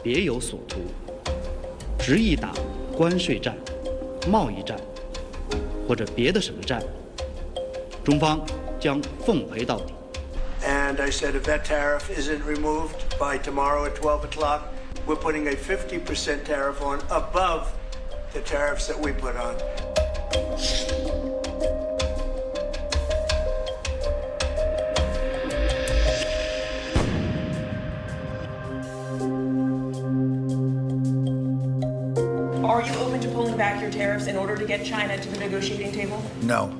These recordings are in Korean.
别有所图，执意打关税战、贸易战或者别的什么战，中方将奉陪到底。 And I said if that tariff isn't removed by tomorrow at 12 o'clock, we're putting a 50% tariff on above the tariffs that we put on. Are you open to pulling back your tariffs in order to get China to the negotiating table? No.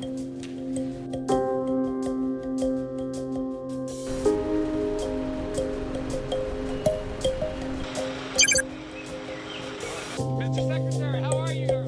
Mr. Secretary, how are you?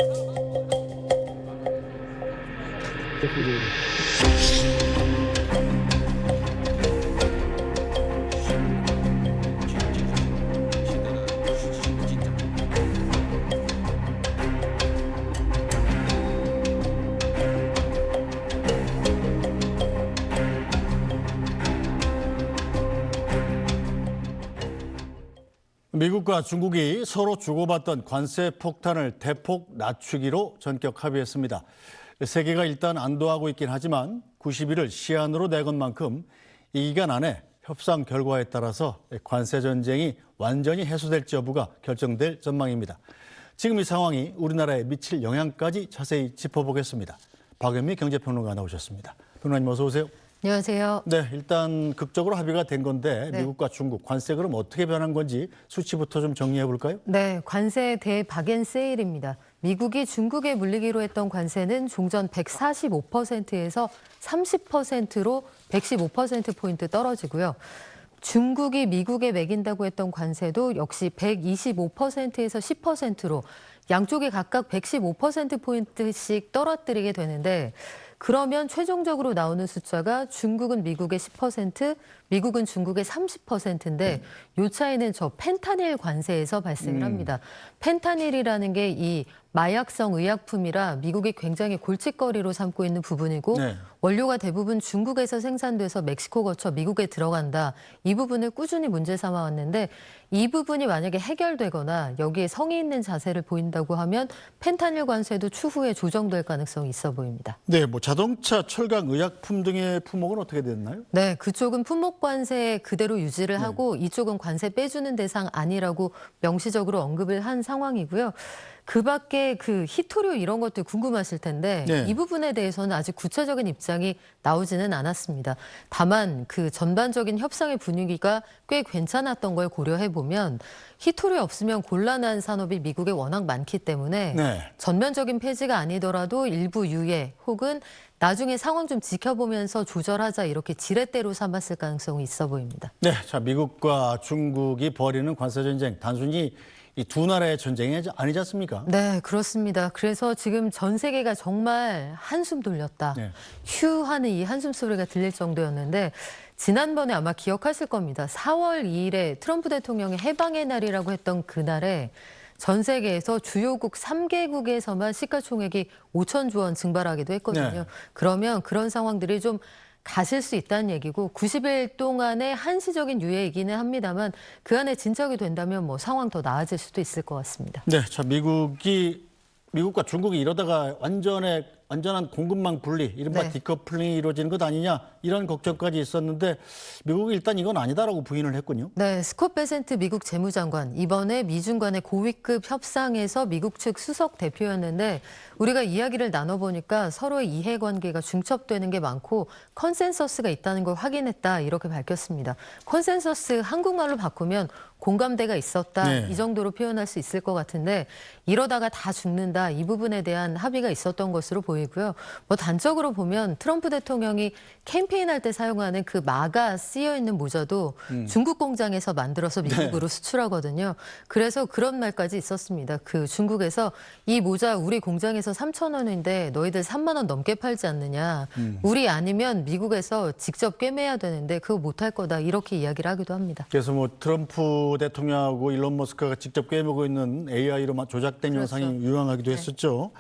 미국과 중국이 서로 주고받던 관세 폭탄을 대폭 낮추기로 전격 합의했습니다. 세계가 일단 안도하고 있긴 하지만 90일을 시한으로 내건 만큼 이 기간 안에 협상 결과에 따라서 관세 전쟁이 완전히 해소될지 여부가 결정될 전망입니다. 지금 이 상황이 우리나라에 미칠 영향까지 자세히 짚어보겠습니다. 박연미 경제평론가 나오셨습니다. 평론가님 어서 오세요. 안녕하세요. 네, 일단 극적으로 합의가 된 건데 네. 미국과 중국 관세 그럼 어떻게 변한 건지 수치부터 좀 정리해 볼까요? 네, 관세 대박앤세일입니다. 미국이 중국에 물리기로 했던 관세는 종전 145%에서 30%로 115%포인트 떨어지고요. 중국이 미국에 매긴다고 했던 관세도 역시 125%에서 10%로 양쪽이 각각 115%포인트씩 떨어뜨리게 되는데 그러면 최종적으로 나오는 숫자가 중국은 미국의 10%, 미국은 중국의 30%인데 이 차이는 저 펜타닐 관세에서 발생을 합니다. 펜타닐이라는 게 이 마약성 의약품이라 미국이 굉장히 골칫거리로 삼고 있는 부분이고 네. 원료가 대부분 중국에서 생산돼서 멕시코 거쳐 미국에 들어간다. 이 부분을 꾸준히 문제 삼아 왔는데 이 부분이 만약에 해결되거나 여기에 성의 있는 자세를 보인다고 하면 펜타닐 관세도 추후에 조정될 가능성이 있어 보입니다. 네, 뭐 자동차, 철강, 의약품 등의 품목은 어떻게 됐나요? 네, 그쪽은 품목 관세 그대로 유지를 하고 이쪽은 관세 빼주는 대상 아니라고 명시적으로 언급을 한 상황이고요. 그 밖에 그 희토류 이런 것들 궁금하실 텐데 네. 이 부분에 대해서는 아직 구체적인 입장이 나오지는 않았습니다. 다만 그 전반적인 협상의 분위기가 꽤 괜찮았던 걸 고려해 보면 희토류 없으면 곤란한 산업이 미국에 워낙 많기 때문에 네. 전면적인 폐지가 아니더라도 일부 유예 혹은 나중에 상황 좀 지켜보면서 조절하자 이렇게 지렛대로 삼았을 가능성이 있어 보입니다. 네, 자 미국과 중국이 벌이는 관세 전쟁 단순히 이 두 나라의 전쟁이 아니지 않습니까? 네, 그렇습니다. 그래서 지금 전 세계가 정말 한숨 돌렸다. 네. 휴 하는 이 한숨 소리가 들릴 정도였는데 지난번에 아마 기억하실 겁니다. 4월 2일에 트럼프 대통령이 해방의 날이라고 했던 그날에 전 세계에서 주요국 3개국에서만 시가총액이 5천조 원 증발하기도 했거든요. 네. 그러면 그런 상황들이 좀 가실 수 있다는 얘기고 90일 동안의 한시적인 유예이기는 합니다만 그 안에 진척이 된다면 뭐 상황 더 나아질 수도 있을 것 같습니다. 네, 자 미국과 중국이 이러다가 완전한 공급망 분리, 이른바 네. 디커플링이 이루어지는 것 아니냐 이런 걱정까지 있었는데 미국이 일단 이건 아니다라고 부인을 했군요. 네, 스콧 베센트 미국 재무장관 이번에 미중 간의 고위급 협상에서 미국 측 수석 대표였는데 우리가 이야기를 나눠보니까 서로의 이해관계가 중첩되는 게 많고 컨센서스가 있다는 걸 확인했다 이렇게 밝혔습니다. 컨센서스 한국말로 바꾸면 공감대가 있었다 네. 이 정도로 표현할 수 있을 것 같은데 이러다가 다 죽는다 이 부분에 대한 합의가 있었던 것으로 보이고요. 뭐 단적으로 보면 트럼프 대통령이 캠페인할 때 사용하는 그 마가 쓰여 있는 모자도 중국 공장에서 만들어서 미국으로 수출하거든요. 그래서 그런 말까지 있었습니다. 그 중국에서 이 모자 우리 공장에서 3,000원인데 너희들 3만 원 넘게 팔지 않느냐. 우리 아니면 미국에서 직접 꿰매야 되는데 그거 못할 거다 이렇게 이야기를 하기도 합니다. 그래서 뭐 트럼프 트럼프 대통령하고 일론 머스크가 직접 꿰매고 있는 AI로 조작된 그렇죠. 영상이 유행하기도 했었죠.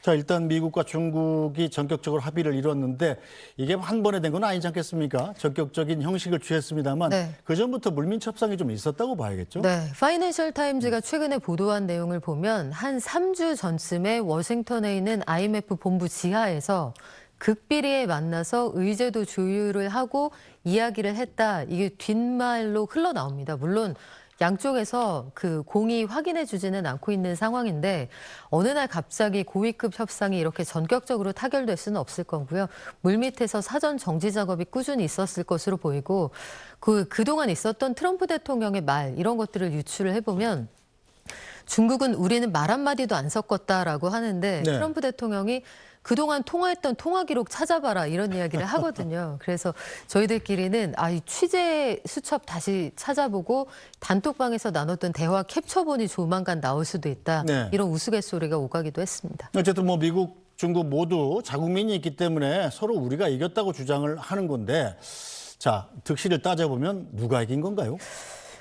자, 일단 미국과 중국이 전격적으로 합의를 이뤘는데 이게 한 번에 된 건 아니지 않겠습니까? 전격적인 형식을 취했습니다만 네. 그전부터 물밑 협상이 좀 있었다고 봐야겠죠. 네, 파이낸셜 타임즈가 최근에 보도한 내용을 보면 한 3주 전쯤에 워싱턴에 있는 IMF 본부 지하에서 극비리에 만나서 의제도 조율을 하고 이야기를 했다. 이게 뒷말로 흘러나옵니다. 물론 양쪽에서 그 공이 확인해 주지는 않고 있는 상황인데 어느 날 갑자기 고위급 협상이 이렇게 전격적으로 타결될 수는 없을 거고요. 물밑에서 사전 정지 작업이 꾸준히 있었을 것으로 보이고 그동안 있었던 트럼프 대통령의 말 이런 것들을 유추를 해보면 중국은 우리는 말 한마디도 안 섞었다라고 하는데 네. 트럼프 대통령이 그동안 통화했던 통화 기록 찾아봐라 이런 이야기를 하거든요. 그래서 저희들끼리는 이 취재 수첩 다시 찾아보고 단톡방에서 나눴던 대화 캡처본이 조만간 나올 수도 있다. 네. 이런 우스갯소리가 오가기도 했습니다. 어쨌든 뭐 미국, 중국 모두 자국민이 있기 때문에 서로 우리가 이겼다고 주장을 하는 건데 자, 득실을 따져보면 누가 이긴 건가요?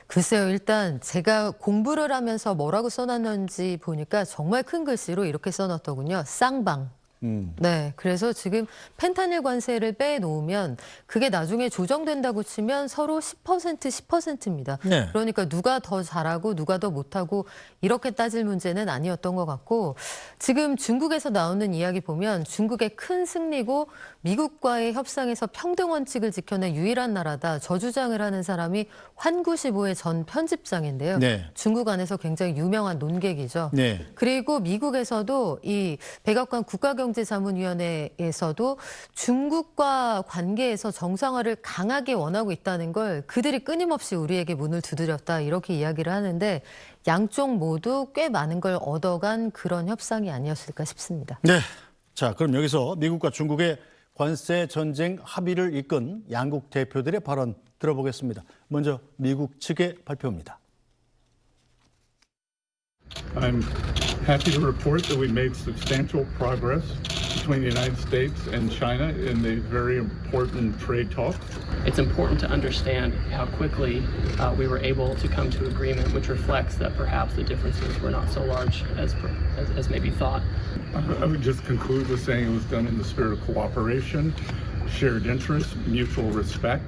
글쎄요. 일단 제가 공부를 하면서 뭐라고 써놨는지 보니까 정말 큰 글씨로 이렇게 써놨더군요. 쌍방. 네, 그래서 지금 펜타닐 관세를 빼놓으면 그게 나중에 조정된다고 치면 서로 10%, 10%입니다. 네. 그러니까 누가 더 잘하고 누가 더 못하고 이렇게 따질 문제는 아니었던 것 같고 지금 중국에서 나오는 이야기 보면 중국의 큰 승리고 미국과의 협상에서 평등 원칙을 지켜낸 유일한 나라다. 저주장을 하는 사람이 환구시보의 전 편집장인데요. 네. 중국 안에서 굉장히 유명한 논객이죠. 네. 그리고 미국에서도 이 백악관 국가경제자문위원회에서도 중국과 관계에서 정상화를 강하게 원하고 있다는 걸 그들이 끊임없이 우리에게 문을 두드렸다 이렇게 이야기를 하는데 양쪽 모두 꽤 많은 걸 얻어간 그런 협상이 아니었을까 싶습니다. 네. 자, 그럼 여기서 미국과 중국의 관세 전쟁 합의를 이끈 양국 대표들의 발언 들어보겠습니다. 먼저 미국 측의 발표입니다. I'm happy to report that we made substantial progress between the United States and China in the very important trade talks. It's important to understand how quickly we were able to come to agreement, which reflects that perhaps the differences were not so large as maybe thought. I would just conclude with saying it was done in the spirit of cooperation, shared interest, mutual respect.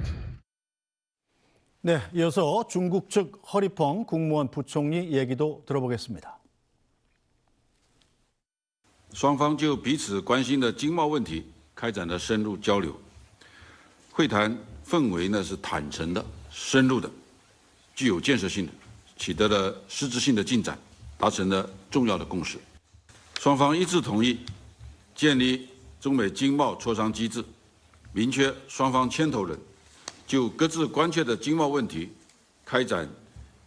네, 이어서 중국 측 허리펑 국무원 부총리 얘기도 들어보겠습니다. 双方就彼此关心的经贸问题开展了深入交流，会谈氛围呢是坦诚的、深入的，具有建设性的，取得了实质性的进展，达成了重要的共识。双方一致同意建立中美经贸磋商机制，明确双方牵头人就各自关切的经贸问题开展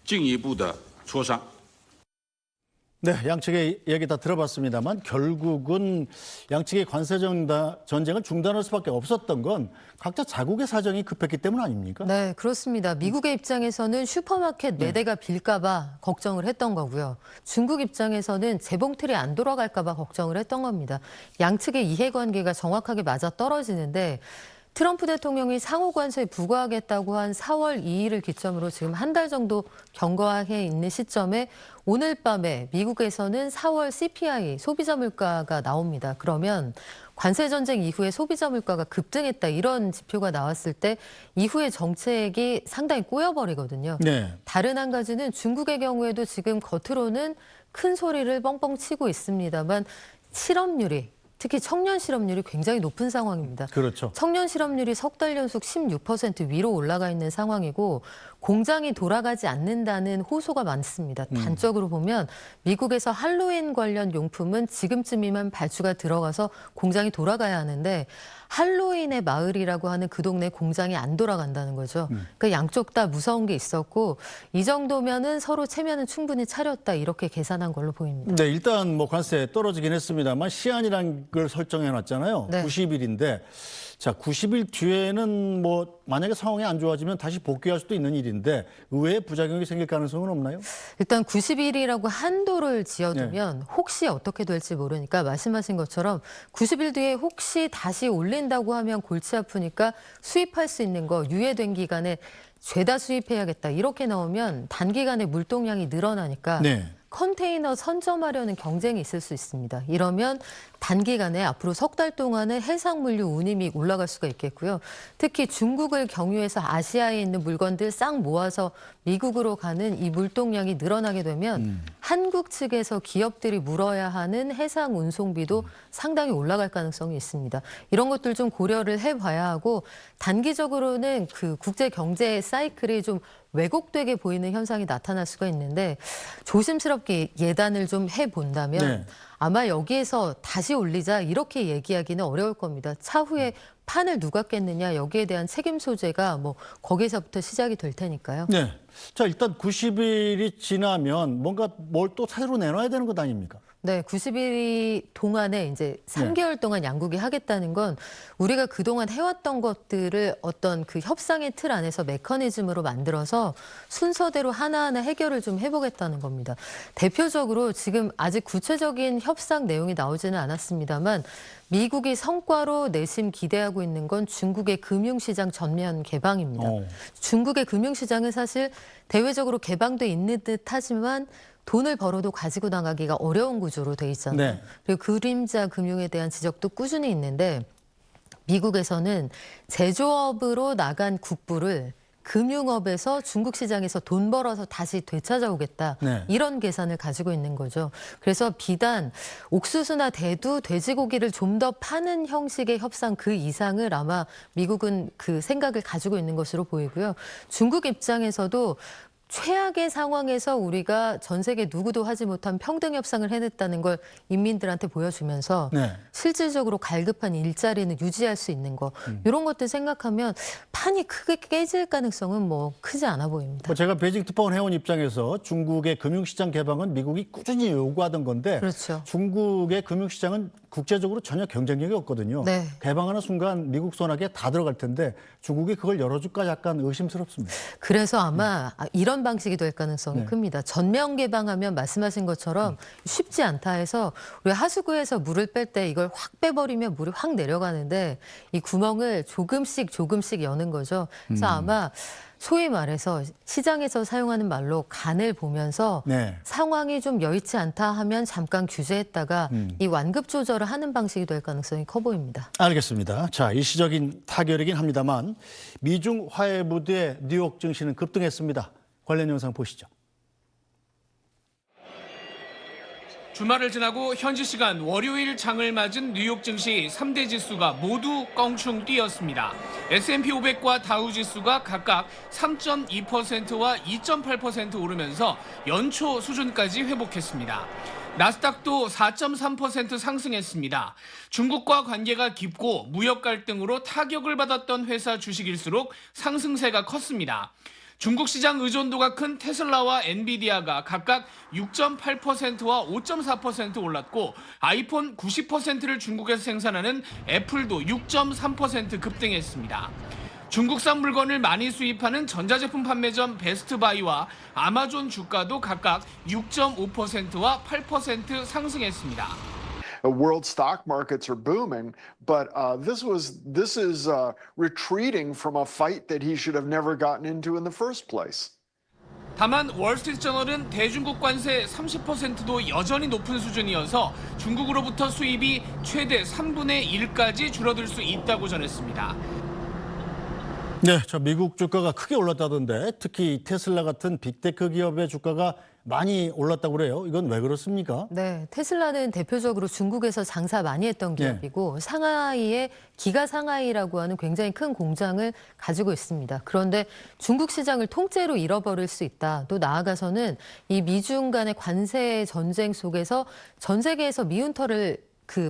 进一步的磋商。 네, 양측의 얘기 다 들어봤습니다만 결국은 양측의 관세 전쟁을 중단할 수밖에 없었던 건 각자 자국의 사정이 급했기 때문 아닙니까? 네, 그렇습니다. 미국의 입장에서는 슈퍼마켓 매대가 빌까 봐 걱정을 했던 거고요. 중국 입장에서는 재봉틀이 안 돌아갈까 봐 걱정을 했던 겁니다. 양측의 이해관계가 정확하게 맞아떨어지는데 트럼프 대통령이 상호 관세에 부과하겠다고 한 4월 2일을 기점으로 지금 한 달 정도 경과해 있는 시점에 오늘 밤에 미국에서는 4월 CPI 소비자 물가가 나옵니다. 그러면 관세 전쟁 이후에 소비자 물가가 급등했다 이런 지표가 나왔을 때 이후의 정책이 상당히 꼬여버리거든요. 네. 다른 한 가지는 중국의 경우에도 지금 겉으로는 큰 소리를 뻥뻥 치고 있습니다만 실업률이 특히 청년 실업률이 굉장히 높은 상황입니다. 그렇죠. 청년 실업률이 석 달 연속 16% 위로 올라가 있는 상황이고 공장이 돌아가지 않는다는 호소가 많습니다. 단적으로 보면 미국에서 할로윈 관련 용품은 지금쯤이면 발주가 들어가서 공장이 돌아가야 하는데 할로윈의 마을이라고 하는 그 동네 공장이 안 돌아간다는 거죠. 그러니까 양쪽 다 무서운 게 있었고 이 정도면은 서로 체면은 충분히 차렸다 이렇게 계산한 걸로 보입니다. 네, 일단 뭐 관세 떨어지긴 했습니다만 시안이란 간극을 설정해 놨잖아요. 네. 90일인데 자, 90일 뒤에는 뭐 만약에 상황이 안 좋아지면 다시 복귀할 수도 있는 일인데 의외의 부작용이 생길 가능성은 없나요? 일단 90일이라고 한도를 지어두면 혹시 어떻게 될지 모르니까 말씀하신 것처럼 90일 뒤에 혹시 다시 올린다고 하면 골치 아프니까 수입할 수 있는 거 유예된 기간에 죄다 수입해야겠다. 이렇게 나오면 단기간에 물동량이 늘어나니까 네. 컨테이너 선점하려는 경쟁이 있을 수 있습니다. 이러면 단기간에 앞으로 석 달 동안은 해상물류 운임이 올라갈 수가 있겠고요. 특히 중국을 경유해서 아시아에 있는 물건들 싹 모아서 미국으로 가는 이 물동량이 늘어나게 되면 한국 측에서 기업들이 물어야 하는 해상 운송비도 상당히 올라갈 가능성이 있습니다. 이런 것들 좀 고려를 해봐야 하고 단기적으로는 그 국제 경제 사이클이 좀 왜곡되게 보이는 현상이 나타날 수가 있는데 조심스럽게 예단을 좀 해본다면 네. 아마 여기에서 다시 올리자 이렇게 얘기하기는 어려울 겁니다. 차후에 판을 누가 깼느냐 여기에 대한 책임 소재가 뭐 거기서부터 시작이 될 테니까요. 네. 자, 일단 90일이 지나면 뭔가 뭘 또 새로 내놔야 되는 것 아닙니까? 네, 90일 동안에 이제 3개월 동안 양국이 하겠다는 건 우리가 그동안 해왔던 것들을 어떤 그 협상의 틀 안에서 메커니즘으로 만들어서 순서대로 하나하나 해결을 좀 해보겠다는 겁니다. 대표적으로 지금 아직 구체적인 협상 내용이 나오지는 않았습니다만 미국이 성과로 내심 기대하고 있는 건 중국의 금융시장 전면 개방입니다. 중국의 금융시장은 사실 대외적으로 개방돼 있는 듯 하지만 돈을 벌어도 가지고 나가기가 어려운 구조로 돼 있잖아요. 네. 그리고 그림자 금융에 대한 지적도 꾸준히 있는데 미국에서는 제조업으로 나간 국부를 금융업에서 중국 시장에서 돈 벌어서 다시 되찾아오겠다. 네. 이런 계산을 가지고 있는 거죠. 그래서 비단 옥수수나 대두, 돼지고기를 좀 더 파는 형식의 협상 그 이상을 아마 미국은 그 생각을 가지고 있는 것으로 보이고요. 중국 입장에서도 최악의 상황에서 우리가 전 세계 누구도 하지 못한 평등 협상을 해냈다는 걸 인민들한테 보여주면서 네. 실질적으로 갈급한 일자리는 유지할 수 있는 거 이런 것들 생각하면 판이 크게 깨질 가능성은 뭐 크지 않아 보입니다. 뭐 제가 베이징 특파원 해온 입장에서 중국의 금융시장 개방은 미국이 꾸준히 요구하던 건데 그렇죠. 중국의 금융시장은 국제적으로 전혀 경쟁력이 없거든요. 네. 개방하는 순간 미국 손아귀에 다 들어갈 텐데 중국이 그걸 열어줄까 약간 의심스럽습니다. 그래서 아마 이런 방식이 될 가능성이 네. 큽니다. 전면 개방하면 말씀하신 것처럼 쉽지 않다 해서 우리 하수구에서 물을 뺄 때 이걸 확 빼버리면 물이 확 내려가는데 이 구멍을 조금씩 여는 거죠. 그래서 아마 소위 말해서 시장에서 사용하는 말로 간을 보면서 네. 상황이 좀 여의치 않다 하면 잠깐 규제했다가 이 완급 조절을 하는 방식이 될 가능성이 커 보입니다. 알겠습니다. 자, 일시적인 타결이긴 합니다만 미중 화해 무드의 뉴욕 증시는 급등했습니다. 관련 영상 보시죠. 주말을 지나고 현지 시간 월요일 장을 맞은 뉴욕 증시 3대 지수가 모두 껑충 뛰었습니다. S&P 500과 다우 지수가 각각 3.2%와 2.8% 오르면서 연초 수준까지 회복했습니다. 나스닥도 4.3% 상승했습니다. 중국과 관계가 깊고 무역 갈등으로 타격을 받았던 회사 주식일수록 상승세가 컸습니다. 중국 시장 의존도가 큰 테슬라와 엔비디아가 각각 6.8%와 5.4% 올랐고 아이폰 90%를 중국에서 생산하는 애플도 6.3% 급등했습니다. 중국산 물건을 많이 수입하는 전자제품 판매점 베스트바이와 아마존 주가도 각각 6.5%와 8% 상승했습니다. World stock markets are booming, but this is retreating from a fight that he should have never gotten into in the first place. 다만 월스트리트저널은 대중국 관세 30%도 여전히 높은 수준이어서 중국으로부터 수입이 최대 3분의 1까지 줄어들 수 있다고 전했습니다. 네, 저 미국 주가가 크게 올랐다던데 특히 테슬라 같은 빅테크 기업의 주가가 많이 올랐다고 그래요. 이건 왜 그렇습니까? 네, 테슬라는 대표적으로 중국에서 장사 많이 했던 기업이고 상하이에 기가 상하이라고 하는 굉장히 큰 공장을 가지고 있습니다. 그런데 중국 시장을 통째로 잃어버릴 수 있다. 또 나아가서는 이 미중 간의 관세 전쟁 속에서 전 세계에서 미운털을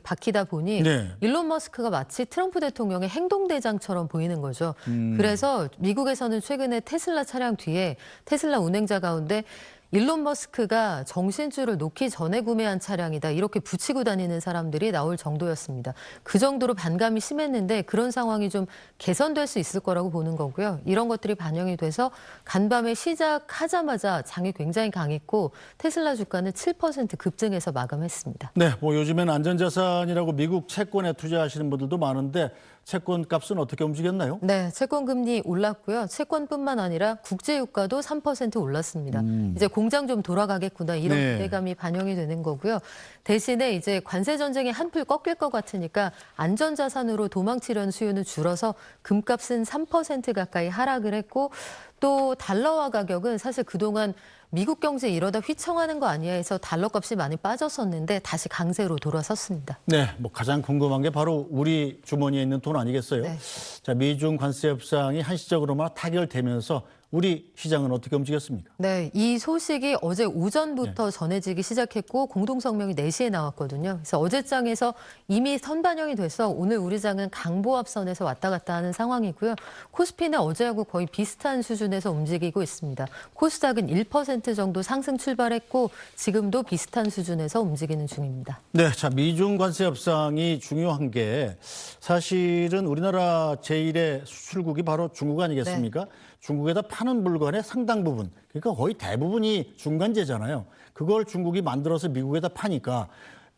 박히다 보니 네. 일론 머스크가 마치 트럼프 대통령의 행동대장처럼 보이는 거죠. 그래서 미국에서는 최근에 테슬라 차량 뒤에 테슬라 운행자 가운데 일론 머스크가 정신줄을 놓기 전에 구매한 차량이다 이렇게 붙이고 다니는 사람들이 나올 정도였습니다. 그 정도로 반감이 심했는데 그런 상황이 좀 개선될 수 있을 거라고 보는 거고요. 이런 것들이 반영이 돼서 간밤에 시작하자마자 장이 굉장히 강했고 테슬라 주가는 7% 급등해서 마감했습니다. 네, 뭐 요즘엔 안전자산이라고 미국 채권에 투자하시는 분들도 많은데 채권 값은 어떻게 움직였나요? 네, 채권 금리 올랐고요. 채권뿐만 아니라 국제유가도 3% 올랐습니다. 이제 공장 좀 돌아가겠구나 이런 네. 기대감이 반영이 되는 거고요. 대신에 이제 관세 전쟁이 한풀 꺾일 것 같으니까 안전자산으로 도망치려는 수요는 줄어서 금값은 3% 가까이 하락을 했고 또 달러화 가격은 사실 그동안 미국 경제 이러다 휘청하는 거 아니야 해서 달러 값이 많이 빠졌었는데 다시 강세로 돌아섰습니다. 네, 뭐 가장 궁금한 게 바로 우리 주머니에 있는 돈 아니겠어요? 네. 자, 미중 관세 협상이 한시적으로만 타결되면서 우리 시장은 어떻게 움직였습니까? 네, 이 소식이 어제 오전부터 전해지기 시작했고 공동성명이 4시에 나왔거든요. 그래서 어제장에서 이미 선반영이 돼서 오늘 우리 장은 강보합선에서 왔다 갔다 하는 상황이고요. 코스피는 어제하고 거의 비슷한 수준에서 움직이고 있습니다. 코스닥은 1% 정도 상승 출발했고 지금도 비슷한 수준에서 움직이는 중입니다. 네, 자, 미중 관세 협상이 중요한 게 사실은 우리나라 제1의 수출국이 바로 중국 아니겠습니까? 네. 중국에다 파는 물건의 상당 부분, 그러니까 거의 대부분이 중간재잖아요. 그걸 중국이 만들어서 미국에다 파니까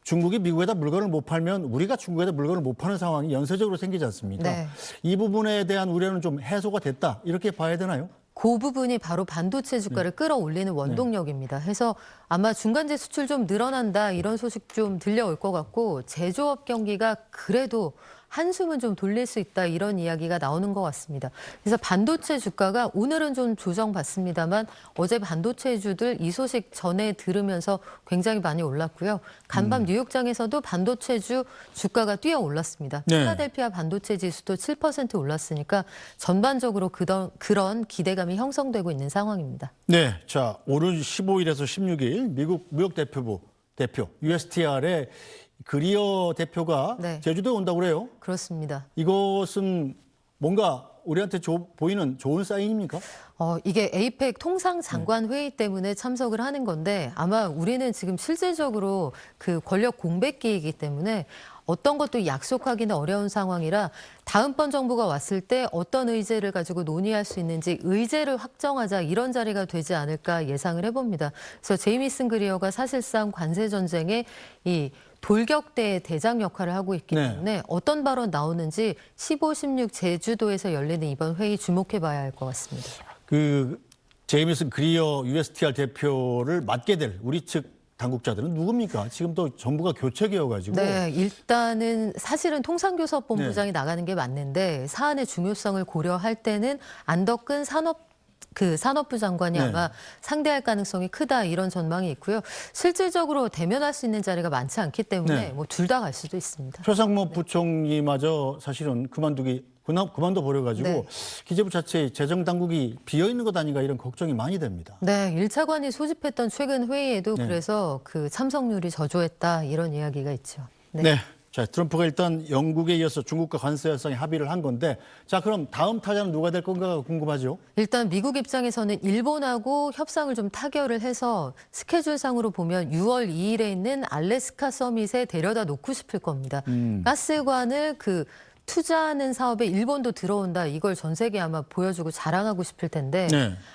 중국이 미국에다 물건을 못 팔면 우리가 중국에다 물건을 못 파는 상황이 연쇄적으로 생기지 않습니까? 네. 이 부분에 대한 우려는 좀 해소가 됐다, 이렇게 봐야 되나요? 그 부분이 바로 반도체 주가를 끌어올리는 원동력입니다. 해서 아마 중간재 수출 좀 늘어난다 이런 소식 좀 들려올 것 같고 제조업 경기가 그래도 한숨은 좀 돌릴 수 있다 이런 이야기가 나오는 것 같습니다. 그래서 반도체 주가가 오늘은 좀 조정받습니다만 어제 반도체주들 이 소식 전에 들으면서 굉장히 많이 올랐고요. 간밤 뉴욕장에서도 반도체주 주가가 뛰어 올랐습니다. 네. 필라델피아 반도체 지수도 7% 올랐으니까 전반적으로 그런 기대감이 형성되고 있는 상황입니다. 네, 자, 오는 15일에서 16일 미국 무역대표부 대표 USTR의 그리어 대표가 네. 제주도에 온다고 그래요. 그렇습니다. 이것은 뭔가 우리한테 보이는 좋은 사인입니까? 이게 에이펙 통상장관 회의 때문에 참석을 하는 건데 아마 우리는 지금 실질적으로 그 권력 공백기이기 때문에 어떤 것도 약속하기는 어려운 상황이라 다음번 정부가 왔을 때 어떤 의제를 가지고 논의할 수 있는지 의제를 확정하자 이런 자리가 되지 않을까 예상을 해봅니다. 그래서 제이미슨 그리어가 사실상 관세 전쟁의 이 돌격대의 대장 역할을 하고 있기 때문에 어떤 발언 나오는지 15, 16 제주도에서 열리는 이번 회의 주목해봐야 할 것 같습니다. 그 제이미슨 그리어 USTR 대표를 맡게 될 우리 측 당국자들은 누굽니까? 지금 또 정부가 교체되어가지고. 네, 일단은 사실은 통상교섭본부장이 나가는 게 맞는데 사안의 중요성을 고려할 때는 안덕근 산업부 장관이 아마 상대할 가능성이 크다 이런 전망이 있고요. 실질적으로 대면할 수 있는 자리가 많지 않기 때문에 뭐 둘 다 갈 수도 있습니다. 최상목 부총리마저 사실은 그만둬 버려가지고 기재부 자체의 재정 당국이 비어 있는 것 아닌가 이런 걱정이 많이 됩니다. 네, 1차관이 소집했던 최근 회의에도 그래서 그 참석률이 저조했다 이런 이야기가 있죠. 네. 자, 트럼프가 일단 영국에 이어서 중국과 관세 협상에 합의를 한 건데 자, 그럼 다음 타자는 누가 될 건가가 궁금하죠? 일단 미국 입장에서는 일본하고 협상을 좀 타결을 해서 스케줄상으로 보면 6월 2일에 있는 알래스카 서밋에 데려다 놓고 싶을 겁니다. 가스관을 투자하는 사업에 일본도 들어온다. 이걸 전 세계에 아마 보여주고 자랑하고 싶을 텐데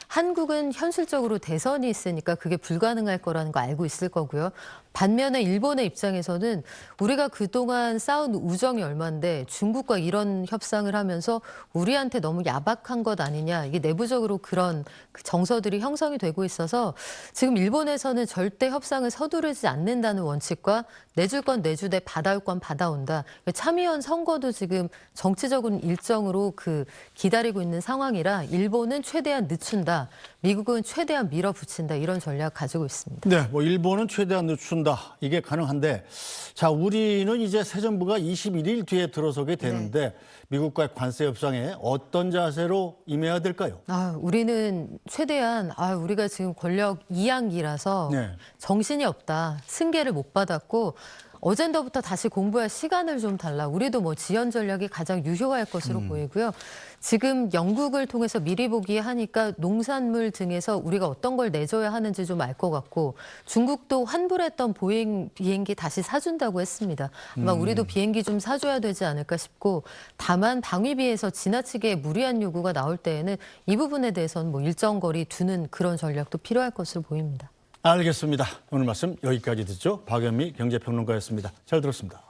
한국은 현실적으로 대선이 있으니까 그게 불가능할 거라는 거 알고 있을 거고요. 반면에 일본의 입장에서는 우리가 그동안 쌓은 우정이 얼만데 중국과 이런 협상을 하면서 우리한테 너무 야박한 것 아니냐. 이게 내부적으로 그런 정서들이 형성이 되고 있어서 지금 일본에서는 절대 협상을 서두르지 않는다는 원칙과 내줄 건 내주되 받아올 건 받아온다. 참의원 선거도 지금 정치적인 일정으로 기다리고 있는 상황이라 일본은 최대한 늦춘다. 미국은 최대한 밀어붙인다. 이런 전략 가지고 있습니다. 네, 뭐 일본은 최대한 늦춘다. 이게 가능한데 자, 우리는 이제 새 정부가 21일 뒤에 들어서게 되는데 미국과의 관세 협상에 어떤 자세로 임해야 될까요? 우리는 최대한 우리가 지금 권력 이양기라서 정신이 없다. 승계를 못 받았고 어젠더부터 다시 공부할 시간을 좀 달라. 우리도 뭐 지연 전략이 가장 유효할 것으로 보이고요. 지금 영국을 통해서 미리 보기 하니까 농산물 등에서 우리가 어떤 걸 내줘야 하는지 좀 알 것 같고 중국도 환불했던 보잉 비행기 다시 사준다고 했습니다. 아마 우리도 비행기 좀 사줘야 되지 않을까 싶고 다만 방위비에서 지나치게 무리한 요구가 나올 때에는 이 부분에 대해서는 뭐 일정 거리 두는 그런 전략도 필요할 것으로 보입니다. 알겠습니다. 오늘 말씀 여기까지 듣죠. 박연미 경제평론가였습니다. 잘 들었습니다.